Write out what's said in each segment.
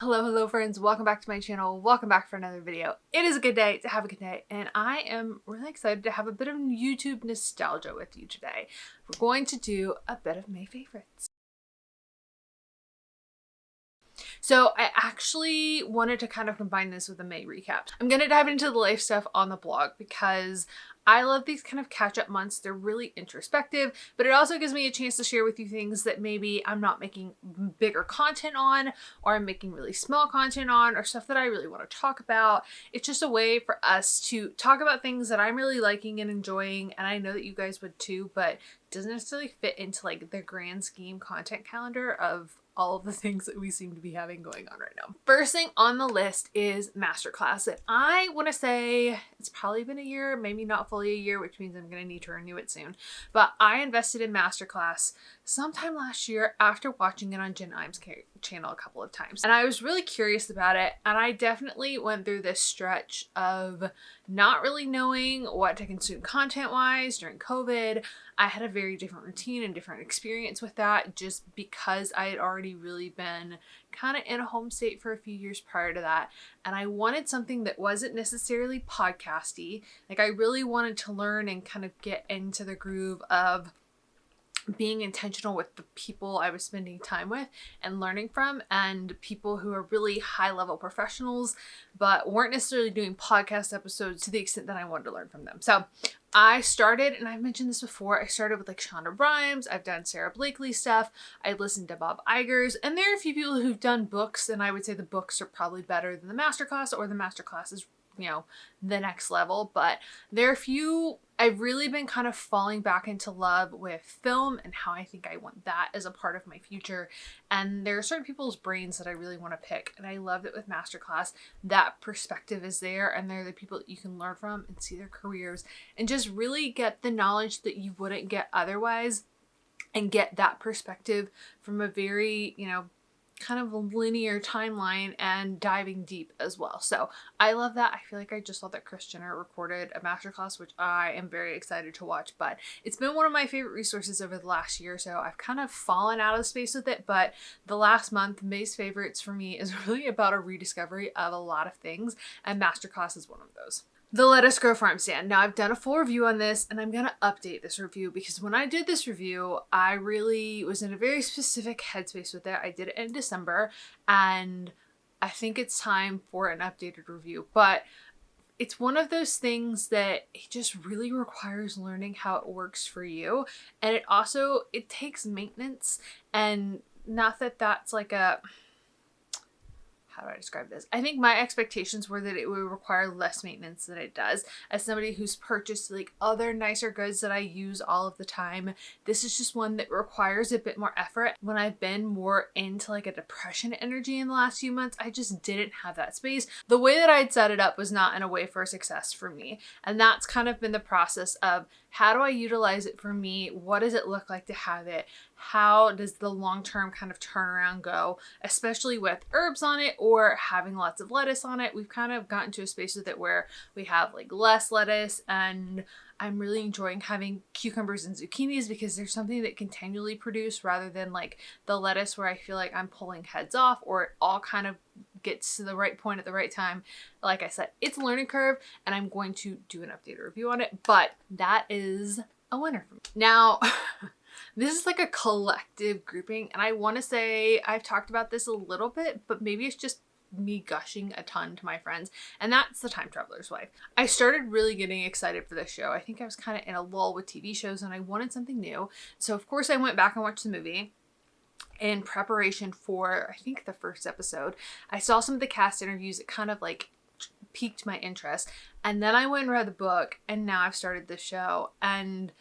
Hello friends, welcome back to my channel, welcome back for another video. It is a good day to have a good day, and I am really excited to have a bit of YouTube nostalgia with you today. We're going to do a bit of May favorites. So I actually wanted to kind of combine this with a May recap. I'm going to dive into the life stuff on the blog because I love these kind of catch-up months. They're really introspective, but it also gives me a chance to share with you things that maybe I'm not making bigger content on, or I'm making really small content on, or stuff that I really want to talk about. It's just a way for us to talk about things that I'm really liking and enjoying, and I know that you guys would too, but it doesn't necessarily fit into like the grand scheme content calendar of all of the things that we seem to be having going on right now. First thing on the list is Masterclass. And I want to say it's probably been a year, maybe not fully a year, which means I'm going to need to renew it soon. But I invested in Masterclass sometime last year after watching it on Jen Imes' channel a couple of times. And I was really curious about it. And I definitely went through this stretch of not really knowing what to consume content-wise during COVID. I had a very different routine and different experience with that just because I had already really been kind of in a home state for a few years prior to that. And I wanted something that wasn't necessarily podcasty. Like I really wanted to learn and kind of get into the groove of being intentional with the people I was spending time with and learning from, and people who are really high level professionals but weren't necessarily doing podcast episodes to the extent that I wanted to learn from them. So I started, and I've mentioned this before, I started with like Shonda Rhimes, I've done Sarah Blakely stuff, I listened to Bob Iger's, and there are a few people who've done books, and I would say the books are probably better than the Masterclass, or the Masterclass is, you know, the next level. But there are a few, I've really been kind of falling back into love with film and how I think I want that as a part of my future. And there are certain people's brains that I really want to pick. And I love that with Masterclass, that perspective is there, and they're the people that you can learn from and see their careers and just really get the knowledge that you wouldn't get otherwise, and get that perspective from a very, you know, kind of a linear timeline and diving deep as well. So I love that. I feel like I just saw that Kris Jenner recorded a masterclass, which I am very excited to watch, but it's been one of my favorite resources over the last year. So I've kind of fallen out of space with it, but the last month, May's favorites for me is really about a rediscovery of a lot of things, and Masterclass is one of those. The Let Us Grow farm stand. Now I've done a full review on this, and I'm going to update this review because when I did this review, I really was in a very specific headspace with it. I did it in December, and I think it's time for an updated review. But it's one of those things that it just really requires learning how it works for you. And it takes maintenance, and not that that's like a... how do I describe this? I think my expectations were that it would require less maintenance than it does. As somebody who's purchased like other nicer goods that I use all of the time, this is just one that requires a bit more effort. When I've been more into like a depression energy in the last few months, I just didn't have that space. The way that I'd set it up was not in a way for success for me. And that's kind of been the process of, how do I utilize it for me? What does it look like to have it? How does the long-term kind of turnaround go, especially with herbs on it or having lots of lettuce on it? We've kind of gotten to a space with it where we have like less lettuce, and I'm really enjoying having cucumbers and zucchinis because there's something that continually produce rather than like the lettuce where I feel like I'm pulling heads off, or it all kind of gets to the right point at the right time. Like I said, it's a learning curve, and I'm going to do an updated review on it, but that is a winner for me. Now, this is like a collective grouping, and I want to say I've talked about this a little bit, but maybe it's just me gushing a ton to my friends, and that's The Time Traveler's Wife. I started really getting excited for this show. I think I was kind of in a lull with TV shows, and I wanted something new. So of course I went back and watched the movie in preparation for, I think, the first episode. I saw some of the cast interviews. It kind of like piqued my interest, and then I went and read the book, and now I've started the show, and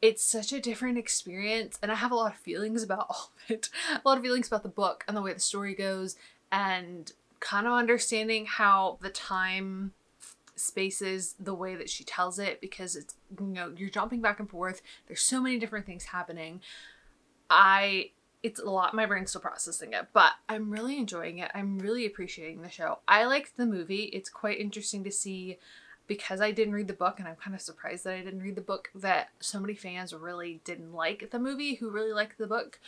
it's such a different experience, and I have a lot of feelings about all of it. A lot of feelings about the book and the way the story goes, and kind of understanding how the time spaces the way that she tells it, because it's, you know, you're jumping back and forth. There's so many different things happening. It's a lot, my brain's still processing it, but I'm really enjoying it. I'm really appreciating the show. I liked the movie. It's quite interesting to see, because I didn't read the book, and I'm kind of surprised that I didn't read the book, that so many fans really didn't like the movie who really liked the book.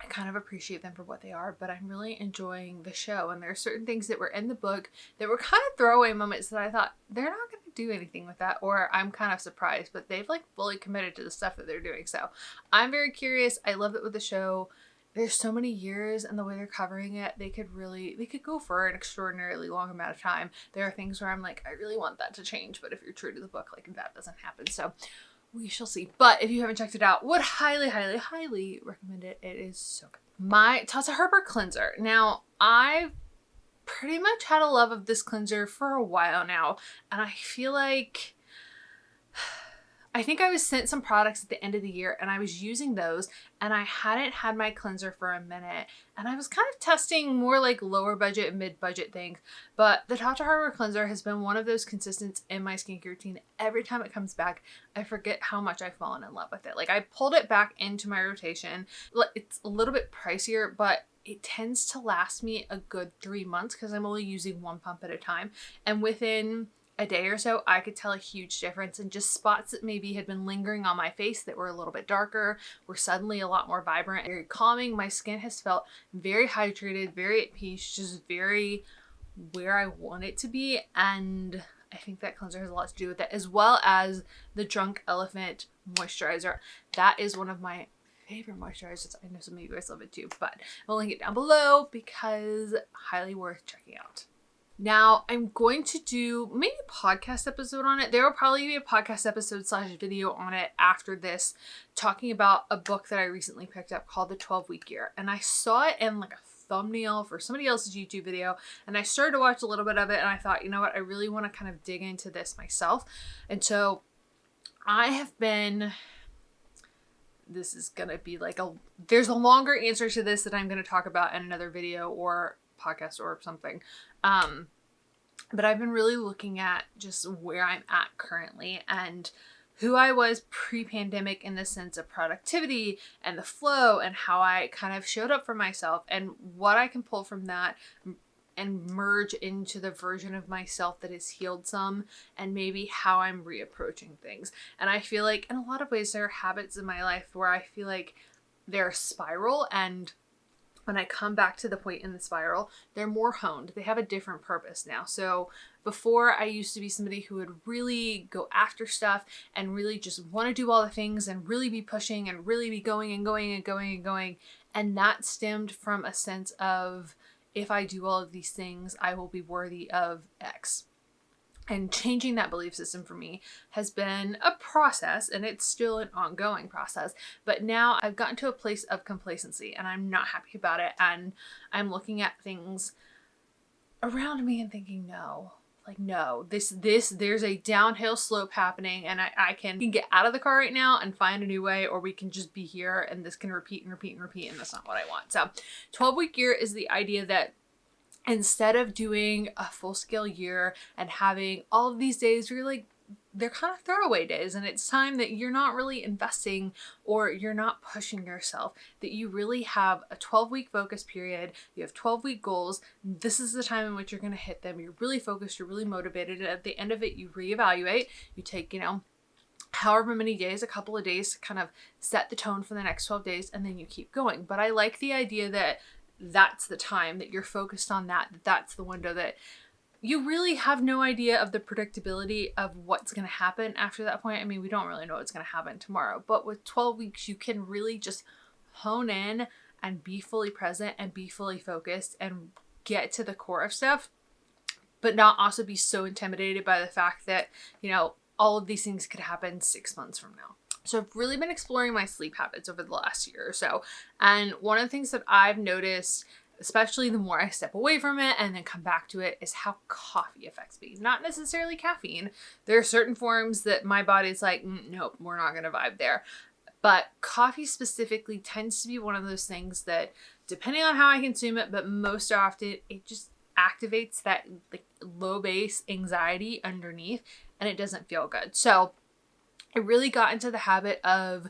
I kind of appreciate them for what they are, but I'm really enjoying the show. And there are certain things that were in the book that were kind of throwaway moments that I thought they're not going to do anything with that, or I'm kind of surprised, but they've like fully committed to the stuff that they're doing. So I'm very curious. I love it with the show. There's so many years, and the way they're covering it, they could go for an extraordinarily long amount of time. There are things where I'm like, I really want that to change, but if you're true to the book, like that doesn't happen. So we shall see. But if you haven't checked it out, would highly, highly, highly recommend it. It is so good. My Tata Harper cleanser. Now, I've pretty much had a love of this cleanser for a while now, and I feel like I think I was sent some products at the end of the year and I was using those, and I hadn't had my cleanser for a minute, and I was kind of testing more like lower budget, mid budget things. But the Tata Harper cleanser has been one of those consistents in my skincare routine. Every time it comes back, I forget how much I've fallen in love with it. Like, I pulled it back into my rotation. It's a little bit pricier, but it tends to last me a good 3 months because I'm only using one pump at a time. And within a day or so, I could tell a huge difference, and just spots that maybe had been lingering on my face that were a little bit darker were suddenly a lot more vibrant, very calming. My skin has felt very hydrated, very at peace, just very where I want it to be. And I think that cleanser has a lot to do with it, as well as the Drunk Elephant moisturizer. That is one of my favorite moisturizers. I know some of you guys love it too, but I'll link it down below because highly worth checking out. Now, I'm going to do maybe a podcast episode on it. There will probably be a podcast episode / video on it after this, talking about a book that I recently picked up called The 12-Week Year. And I saw it in like a thumbnail for somebody else's YouTube video, and I started to watch a little bit of it, and I thought, you know what, I really want to kind of dig into this myself. And so I have been... This is going to be like there's a longer answer to this that I'm going to talk about in another video or podcast or something. But I've been really looking at just where I'm at currently and who I was pre-pandemic in the sense of productivity and the flow and how I kind of showed up for myself, and what I can pull from that and merge into the version of myself that has healed some, and maybe how I'm reapproaching things. And I feel like in a lot of ways there are habits in my life where I feel like they're a spiral, and when I come back to the point in the spiral, they're more honed. They have a different purpose now. So before, I used to be somebody who would really go after stuff and really just want to do all the things and really be pushing and really be going and going and going and going. And that stemmed from a sense of, if I do all of these things, I will be worthy of X. And changing that belief system for me has been a process, and it's still an ongoing process. But now I've gotten to a place of complacency, and I'm not happy about it. And I'm looking at things around me and thinking, no, there's a downhill slope happening, and I can get out of the car right now and find a new way, or we can just be here and this can repeat and repeat and repeat, and that's not what I want. So 12-week year is the idea that instead of doing a full-scale year and having all of these days where you're like, they're kind of throwaway days, and it's time that you're not really investing or you're not pushing yourself, that you really have a 12-week focus period, you have 12-week goals. This is the time in which you're going to hit them. You're really focused, you're really motivated, and at the end of it, you reevaluate. You take, however many days, a couple of days to kind of set the tone for the next 12 days, and then you keep going. But I like the idea that that's the time that you're focused on, that's the window that you really have no idea of the predictability of what's going to happen after that point. I mean, we don't really know what's going to happen tomorrow, but with 12 weeks, you can really just hone in and be fully present and be fully focused and get to the core of stuff, but not also be so intimidated by the fact that, all of these things could happen 6 months from now. So I've really been exploring my sleep habits over the last year or so. And one of the things that I've noticed, especially the more I step away from it and then come back to it, is how coffee affects me. Not necessarily caffeine. There are certain forms that my body's like, nope, we're not going to vibe there. But coffee specifically tends to be one of those things that, depending on how I consume it, but most often it just activates that like low base anxiety underneath, and it doesn't feel good. So I really got into the habit of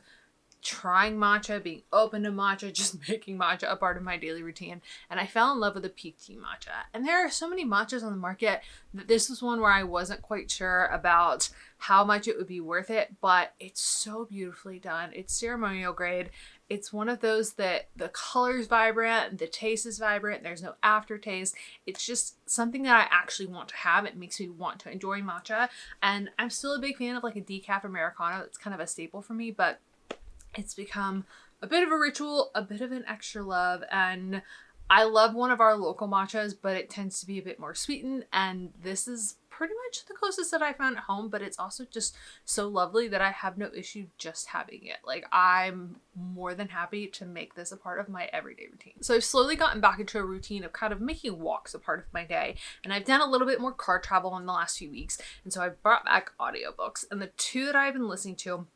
trying matcha, being open to matcha, just making matcha a part of my daily routine. And I fell in love with the Pique tea matcha. And there are so many matchas on the market that this was one where I wasn't quite sure about how much it would be worth it, but it's so beautifully done. It's ceremonial grade. It's one of those that the color's vibrant, the taste is vibrant, there's no aftertaste. It's just something that I actually want to have. It makes me want to enjoy matcha. And I'm still a big fan of like a decaf Americano. It's kind of a staple for me, but it's become a bit of a ritual, a bit of an extra love. And I love one of our local matchas, but it tends to be a bit more sweetened. And this is pretty much the closest that I found at home, but it's also just so lovely that I have no issue just having it. Like, I'm more than happy to make this a part of my everyday routine. So I've slowly gotten back into a routine of kind of making walks a part of my day. And I've done a little bit more car travel in the last few weeks. And so I've brought back audiobooks. And the two that I've been listening to,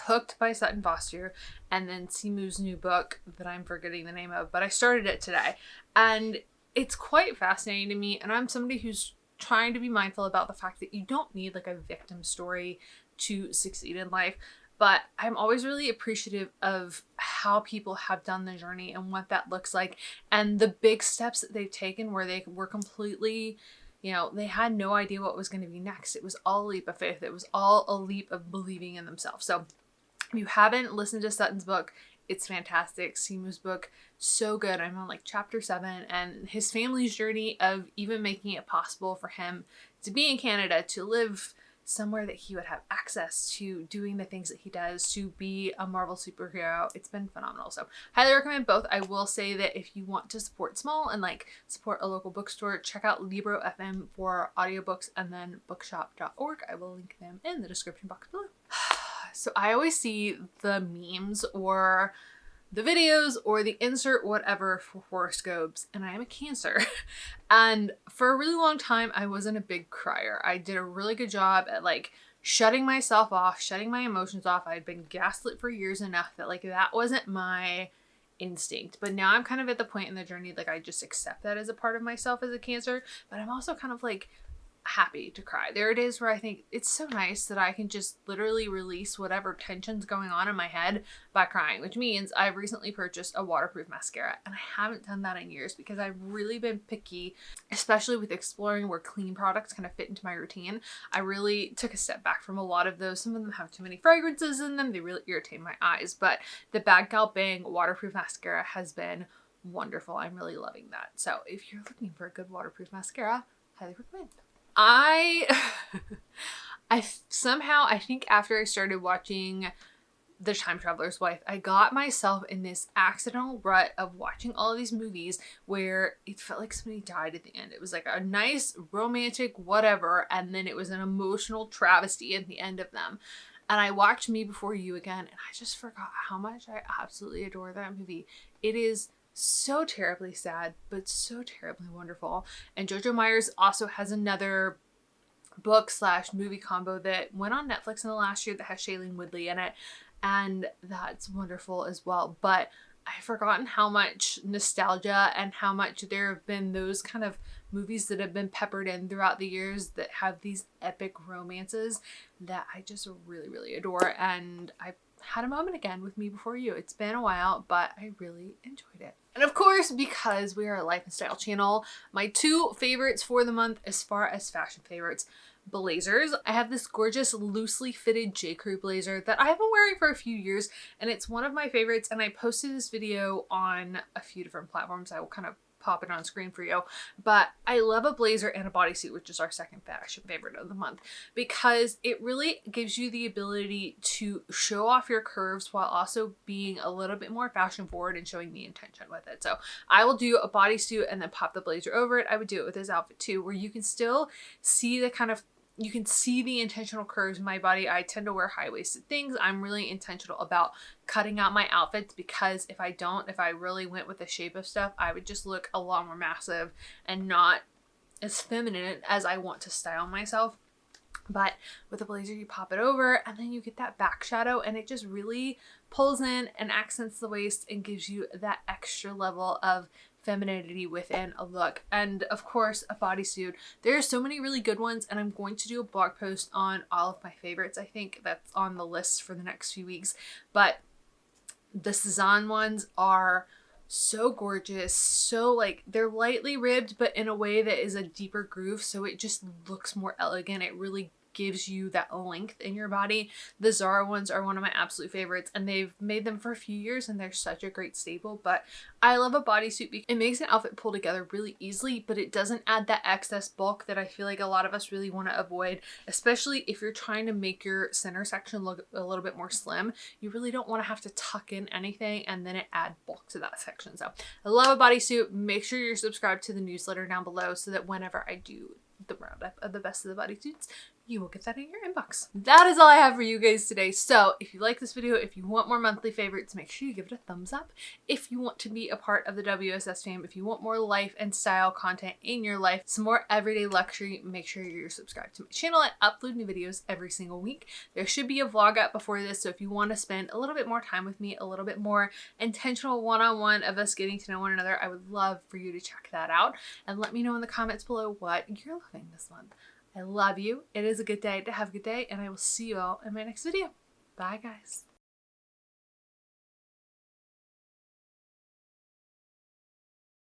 Hooked by Sutton Foster, and then Simu's new book that I'm forgetting the name of, but I started it today. And it's quite fascinating to me. And I'm somebody who's trying to be mindful about the fact that you don't need like a victim story to succeed in life. But I'm always really appreciative of how people have done the journey and what that looks like, and the big steps that they've taken where they were completely, you know, they had no idea what was going to be next. It was all a leap of faith. It was all a leap of believing in themselves. So if you haven't listened to Sutton's book, it's fantastic. Simu's book, so good. I'm on like chapter 7, and his family's journey of even making it possible for him to be in Canada, to live somewhere that he would have access to doing the things that he does, to be a Marvel superhero. It's been phenomenal. So highly recommend both. I will say that if you want to support small and like support a local bookstore, check out Libro FM for audiobooks, and then bookshop.org. I will link them in the description box below. So I always see the memes or the videos or the insert whatever for horoscopes, and I am a Cancer. And for a really long time, I wasn't a big crier. I did a really good job at like shutting myself off, shutting my emotions off. I had been gaslit for years enough that like that wasn't my instinct. But now I'm kind of at the point in the journey, like I just accept that as a part of myself as a Cancer, but I'm also kind of like happy to cry. There it is where I think it's so nice that I can just literally release whatever tension's going on in my head by crying, which means I've recently purchased a waterproof mascara, and I haven't done that in years because I've really been picky, especially with exploring where clean products kind of fit into my routine. I really took a step back from a lot of those. Some of them have too many fragrances in them. They really irritate my eyes, but the Bad Gal Bang waterproof mascara has been wonderful. I'm really loving that. So if you're looking for a good waterproof mascara, highly recommend. I somehow, I think after I started watching The Time Traveler's Wife, I got myself in this accidental rut of watching all of these movies where it felt like somebody died at the end. It was like a nice romantic whatever, and then it was an emotional travesty at the end of them. And I watched Me Before You again, and I just forgot how much I absolutely adore that movie. It is so terribly sad, but so terribly wonderful. And Jojo Myers also has another book / movie combo that went on Netflix in the last year that has Shailene Woodley in it, and that's wonderful as well. But I've forgotten how much nostalgia and how much there have been those kind of movies that have been peppered in throughout the years that have these epic romances that I just really, really adore. And I had a moment again with Me Before You. It's been a while, but I really enjoyed it. And of course, because we are a life and style channel, my two favorites for the month as far as fashion favorites, blazers. I have this gorgeous loosely fitted J. Crew blazer that I've been wearing for a few years, and it's one of my favorites, and I posted this video on a few different platforms. I will kind of pop it on screen for you, but I love a blazer and a bodysuit, which is our second fashion favorite of the month, because it really gives you the ability to show off your curves while also being a little bit more fashion forward and showing the intention with it. So I will do a bodysuit and then pop the blazer over it. I would do it with this outfit too, where you can still see the kind of, you can see the intentional curves in my body. I tend to wear high-waisted things. I'm really intentional about cutting out my outfits, because if I really went with the shape of stuff, I would just look a lot more massive and not as feminine as I want to style myself. But with a blazer, you pop it over and then you get that back shadow, and it just really pulls in and accents the waist and gives you that extra level of femininity within a look. And of course, a bodysuit. There are so many really good ones, and I'm going to do a blog post on all of my favorites. I think that's on the list for the next few weeks. But the Cezanne ones are so gorgeous, so like they're lightly ribbed, but in a way that is a deeper groove, so it just looks more elegant. It really gives you that length in your body. The Zara ones are one of my absolute favorites, and they've made them for a few years and they're such a great staple. But I love a bodysuit because it makes an outfit pull together really easily, but it doesn't add that excess bulk that I feel like a lot of us really want to avoid, especially if you're trying to make your center section look a little bit more slim. You really don't want to have to tuck in anything and then it add bulk to that section. So I love a bodysuit. Make sure you're subscribed to the newsletter down below so that whenever I do the roundup of the best of the bodysuits, you will get that in your inbox. That is all I have for you guys today. So if you like this video, if you want more monthly favorites, make sure you give it a thumbs up. If you want to be a part of the WSS fam, if you want more life and style content in your life, some more everyday luxury, make sure you're subscribed to my channel. I upload new videos every single week. There should be a vlog up before this, so if you want to spend a little bit more time with me, a little bit more intentional one-on-one of us getting to know one another, I would love for you to check that out and let me know in the comments below what you're loving this month. I love you. It is a good day to have a good day, and I will see you all in my next video. Bye, guys.